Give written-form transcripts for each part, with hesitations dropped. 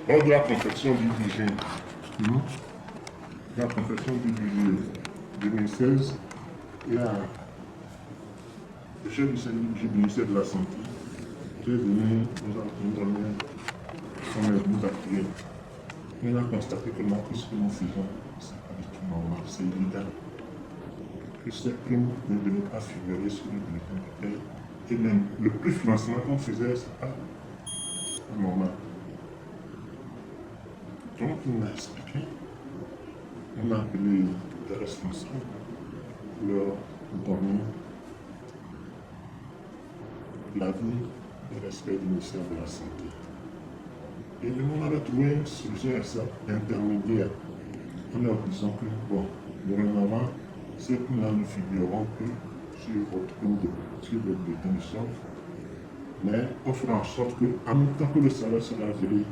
lors de la confection du budget, la confection du budget 2016, il y a le chef du ministère de la Santé qui est venu nous donner son avis actuel. Il a constaté que ce que nous faisons, c'est pas du tout normal, c'est illégal. Que cette prime ne devait pas figurer sur le bulletin de paie. Et même le préfinancement qu'on faisait, c'est pas normal. Donc il m'a expliqué, on a appelé les responsables, leur donner l'avis et respect du ministère de la Santé. Et on avait trouvé une solution à ça, intermédiaire, en leur disant que, bon, dorénavant, ces primes-là ne figureront que sur votre bulletin de solde, mais on fera en sorte que, en même temps que le salaire sera gelé,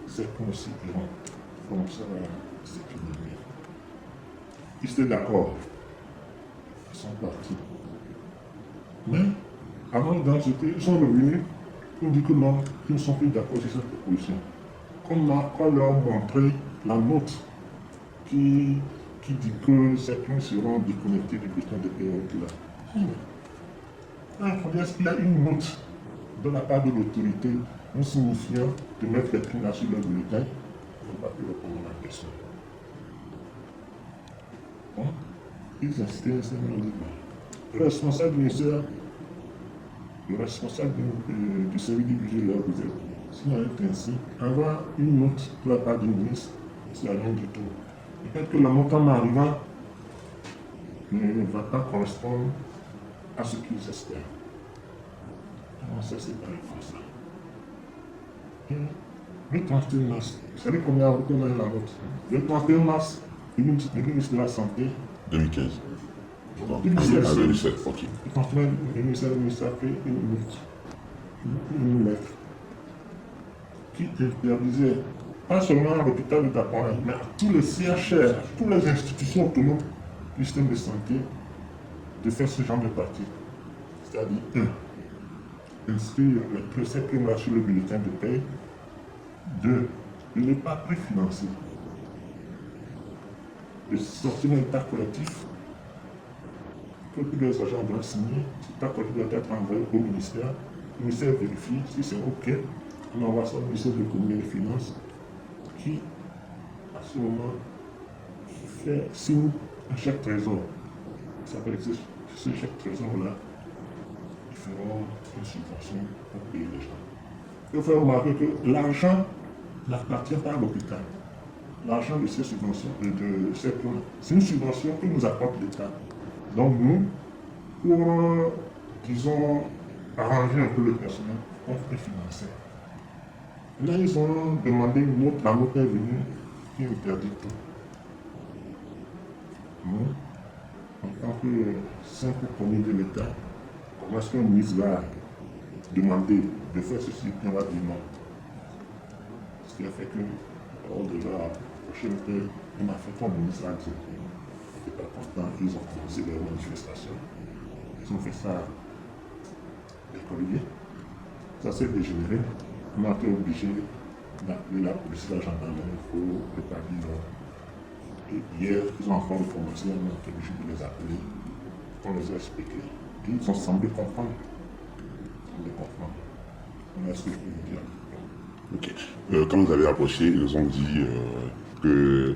ces primes aussi iront. Donc ça va s'équilibrer. Ils étaient d'accord. Ils sont partis. Mais, avant d'en ils sont revenus. On dit que non, qu'ils ne sont plus d'accord sur cette proposition. Qu'on leur montré la note qui dit que ces primes seront déconnectées du bulletin de paie. Est-ce qu'il y a une note de la part de l'autorité nous signifiant de mettre les primes là sur le bulletin? On ne va plus répondre à la question. Bon, ils insistaient, c'est le responsable du ministère. Le responsable du service du budget leur disait, s'il en est ainsi, avoir une note de la part du ministre, c'est rien du tout. Peut-être que la note en arrivant ne va pas correspondre à ce qu'ils espèrent. Alors ça, c'est pas comme ça. Et le 31 mars, vous savez combien on a eu la note? Le 31 mars, le ministre de la Santé. 2015. En 2017, ok. Le ministère a fait une lettre qui interdisait, pas seulement à l'hôpital de Tapoin, mais à tous les CHR, à toutes les institutions autonomes du système de santé, de faire ce genre de pratique. C'est-à-dire, inscrire les préceptes primaires sur le bulletin de paie, de ne pas préfinancer, de sortir un état collectif que tous les agents doivent signer, cet état collectif doit être envoyé au ministère, le ministère vérifie si c'est OK, on envoie ça au ministère de l'économie et des finances, qui, à ce moment, signe un chèque trésor. Ça s'appelle ce chèque trésor-là, ils feront une subvention pour payer les gens. Il faut remarquer que l'argent n'appartient pas à l'hôpital. L'argent de ces subventions, c'est une subvention que nous apporte l'État. Donc nous, pour, disons, arranger un peu le personnel, on peut financer. Là, ils ont demandé une note, la note est venue, qui interdit tout. Nous, en tant que simple commis de l'État, comment est-ce qu'un ministre va demander de faire ceci, puis on va dire non? Ce qui a fait que, lors de la prochaine paix, on a fait comme ministre a dit. C'est pas content, ils ont commencé les manifestations. Ils ont fait ça à l'écolier. Ça s'est dégénéré. On a été obligé d'appeler la police, la gendarmerie pour rétablir l'ordre. Et hier, ils ont encore recommencé, on a été obligé de les appeler. On les a expliqués. Et ils ont semblé comprendre. Voilà ce que je peux vous dire. Ok. Quand vous avez approché, ils ont dit que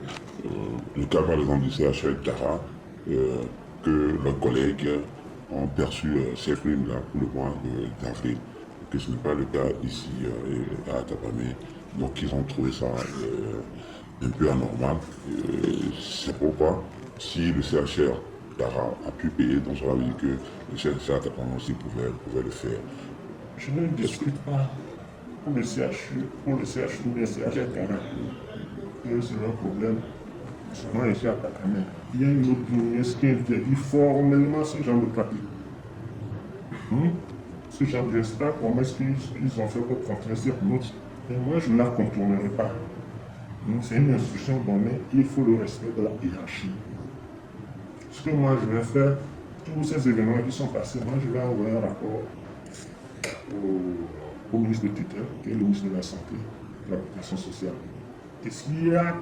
le cas par exemple du CHL Tara, que leurs collègues ont perçu ces primes-là pour le mois d'avril, que ce n'est pas le cas ici à Tapamé. Donc ils ont trouvé ça un peu anormal. C'est pourquoi, si le CHR Tara a pu payer, donc ça veut dire que le CHR Tapamé aussi pouvait le faire. Je ne discute pas pour le CHU, pour le CHU, le CHR Tara. C'est un problème. Moi, ici à Takamé, il y a une autre ministre qui interdit formellement ce genre de pratique. Ce genre d'instant, comment est-ce qu'ils ont fait pour contrôler cette note? Et moi, je ne la contournerai pas. C'est une instruction donnée, il faut le respect de la hiérarchie. Ce que moi, je vais faire, tous ces événements qui sont passés, moi, je vais envoyer un rapport au ministre de tutelle, qui est le ministre de la Santé, de la protection sociale. Et s'il y a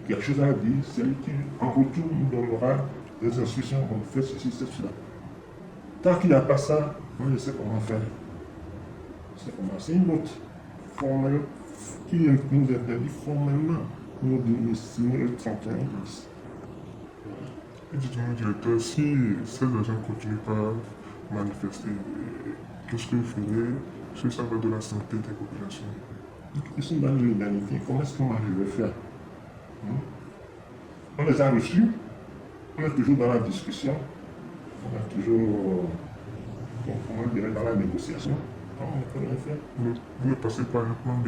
quelque chose à dire, c'est lui qui, en retour, nous donnera des instructions, on fait ceci, c'est cela. Tant qu'il n'y a pas ça, moi je sais comment faire. C'est comment. C'est une autre formule qui nous interdit formellement nous de signer le 31 mars. Et dites-moi, directeur, si ces agents ne continuent pas à manifester, qu'est-ce que vous ferez si ça va de la santé des populations? Ils sont dans l'humanité. Comment est-ce que moi je vais faire? On les a reçus, on est toujours dans la discussion, on est toujours, comment dirais, dans la négociation. On peut rien faire. Vous ne passez pas un plan B?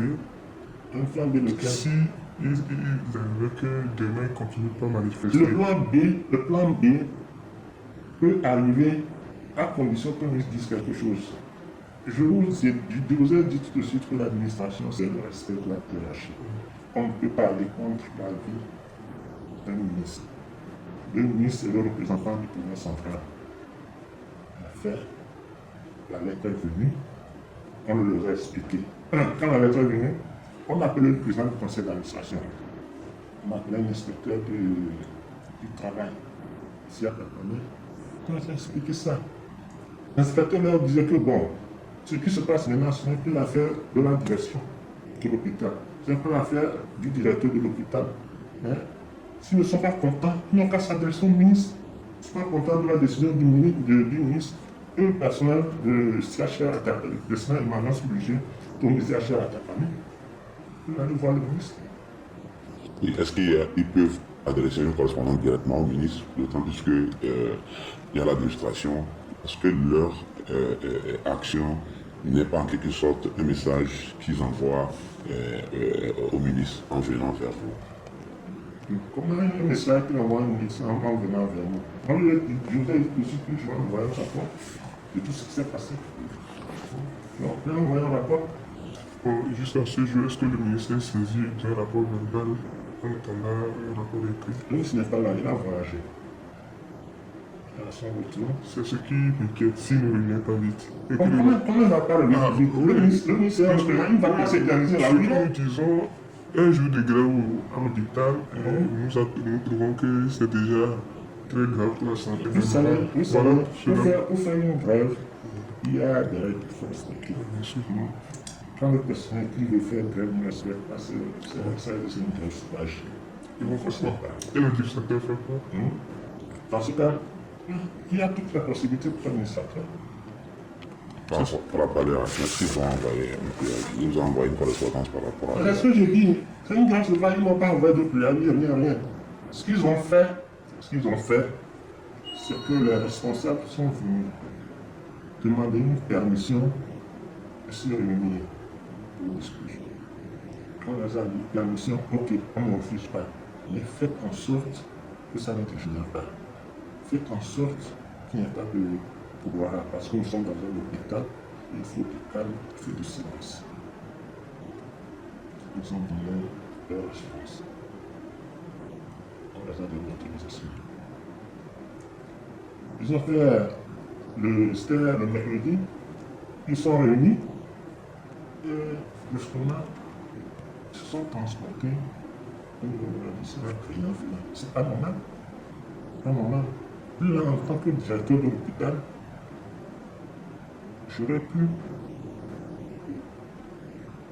Un plan B lequel? Si ils arrivent que demain ils ne continuent pas à manifester. Le plan B peut arriver à condition qu'on nous dise quelque chose. Je vous ai dit tout de suite que l'administration, c'est le respect de la hiérarchie. On ne peut pas aller contre la vie d'un ministre. Le ministre est le représentant du pouvoir central. L'affaire, la lettre est venue, on leur a expliqué. Quand la lettre est venue, on a appelé le président du conseil d'administration. On a appelé l'inspecteur du travail, ici à Papané. On a expliqué ça. L'inspecteur leur disait que bon, ce qui se passe maintenant, ce n'est plus l'affaire de la direction de l'hôpital. Ce n'est pas l'affaire du directeur de l'hôpital. Hein? S'ils ne sont pas contents, ils n'ont qu'à s'adresser au ministre. Ils ne sont pas contents de la décision du ministre. Et le personnel de CHR à Tapani, le personnel émanance obligé pour le CHR à Tapani, ils vont aller voir le ministre. Et est-ce qu'ils peuvent adresser une correspondance directement au ministre, d'autant plus qu'il y a l'administration? Est-ce que leur action n'est pas en quelque sorte un message qu'ils envoient au ministre en venant vers vous? Comment un message qu'il envoie au ministre en venant vers nous? On lui a dit, je vous ai dit tout de suite que je vais envoyer un rapport de tout ce qui s'est passé. Donc, on a envoyé un rapport. Jusqu'à ce jour, est-ce que le ministère est saisi d'un rapport verbal en attendant un rapport écrit? Le ministre n'est pas là, il a voyagé. À son retour. C'est ce qui m'inquiète si nous ne vient pas vite. Et que Comment il ne va pas le vite? Le ministre il ne va pas s'éterniser là. ce que nous disons, un jour de grève à l'hôpital, nous trouvons que c'est déjà très grave pour la santé. Vous savez, Voilà, pour faire une grève, il y a des règles qu'il faut respecter. Quand le personnel qui veut faire grève ne respecte pas, c'est une grève sauvage. Ils vont faire quoi? Et l'administrateur fait quoi? Dans ce cas, il y a toute la possibilité pour l'administrateur. Pour la paléation, est-ce qu'ils nous ont envoyé une correspondance par rapport à C'est ce que je dis, c'est une grève sauvage, ils n'ont pas envoyé de préavis, rien. Ce qu'ils ont fait, c'est que les responsables sont venus demander une permission de se réunir pour discuter. Quand on les a dit permission, ok, on ne refuse pas. Mais faites en sorte que ça ne dégénère pas. Faites en sorte qu'il n'y ait pas de pouvoir, parce que nous sommes dans un hôpital, il faut du calme, il faut du silence. Ils ont donné leur assurance. On les a donné l'autorisation. Ils ont fait c'était le mercredi, ils sont réunis, et le soir, ils se sont transportés. C'est pas normal. Pas normal. Là, en tant que directeur de l'hôpital, j'aurais pu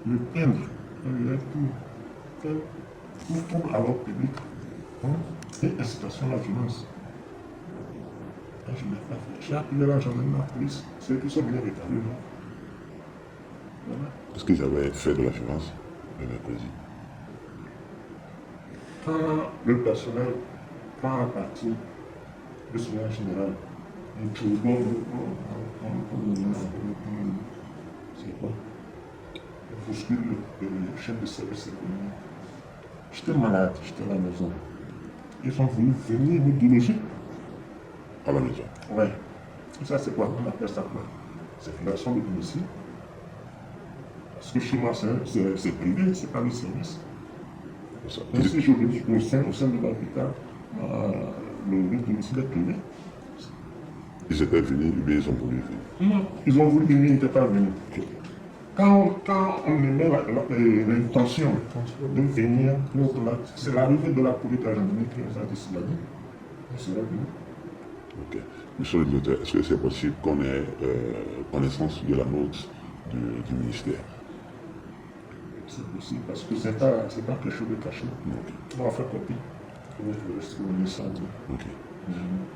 le peindre, j'aurais pu faire tout trouble à l'ordre public et incitation à la violence. Et je ne l'ai pas fait. J'ai appelé la gendarmerie, la police, c'est eux qui sont venus rétablir. Voilà. Est-ce qu'ils avaient fait de la violence le mercredi? Quand le personnel prend un parti, le souverain général, un tourgon, c'est quoi? On bouscule le chef de service économique. J'étais malade, j'étais à la maison. Ils ont voulu venir nous déloger. À la maison. Ouais. Et ça, c'est quoi? On appelle ça quoi? C'est violation de domicile. Parce que chez moi, c'est privé, c'est pas le service. Ça. Même si je dis au sein de l'hôpital, le domicile est privé. Ils étaient venus, mais ils ont voulu venir. Non, ils ont voulu venir, ils n'étaient pas venus. quand on émet l'intention de venir, c'est l'arrivée de la police de la gendarmerie qui nous a dissuadés. On serait venu. Ok. Monsieur le directeur, est-ce que c'est possible qu'on ait connaissance de la note du ministère? C'est possible parce que c'est pas quelque chose de caché. Ok. On va faire copie. Je ça. Ok.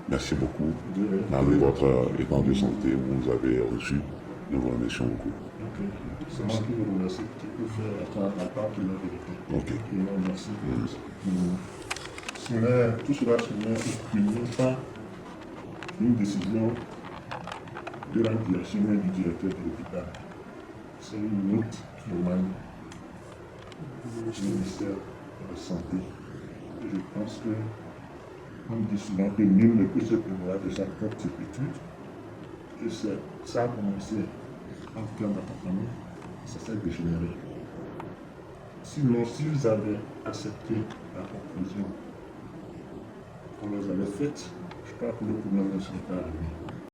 Merci beaucoup. De- Dans votre état de santé, vous nous avez reçu. Nous vous remercions beaucoup. Ok. C'est moi qui vous remercie. Qui peut faire la part de la vérité. Ok. Et on remercie. Tout cela se met par une décision de la direction et du directeur de l'hôpital. C'est une note normale du ministère de la Santé. Et je pense que on dit souvent que nul ne peut se prévoir de sa propre turpitude. Et ça a commencé en termes d'accompagnement, ça s'est dégénéré. Sinon, s'ils avaient accepté la conclusion qu'on leur avait faite, je crois que le problème ne serait pas arrivé.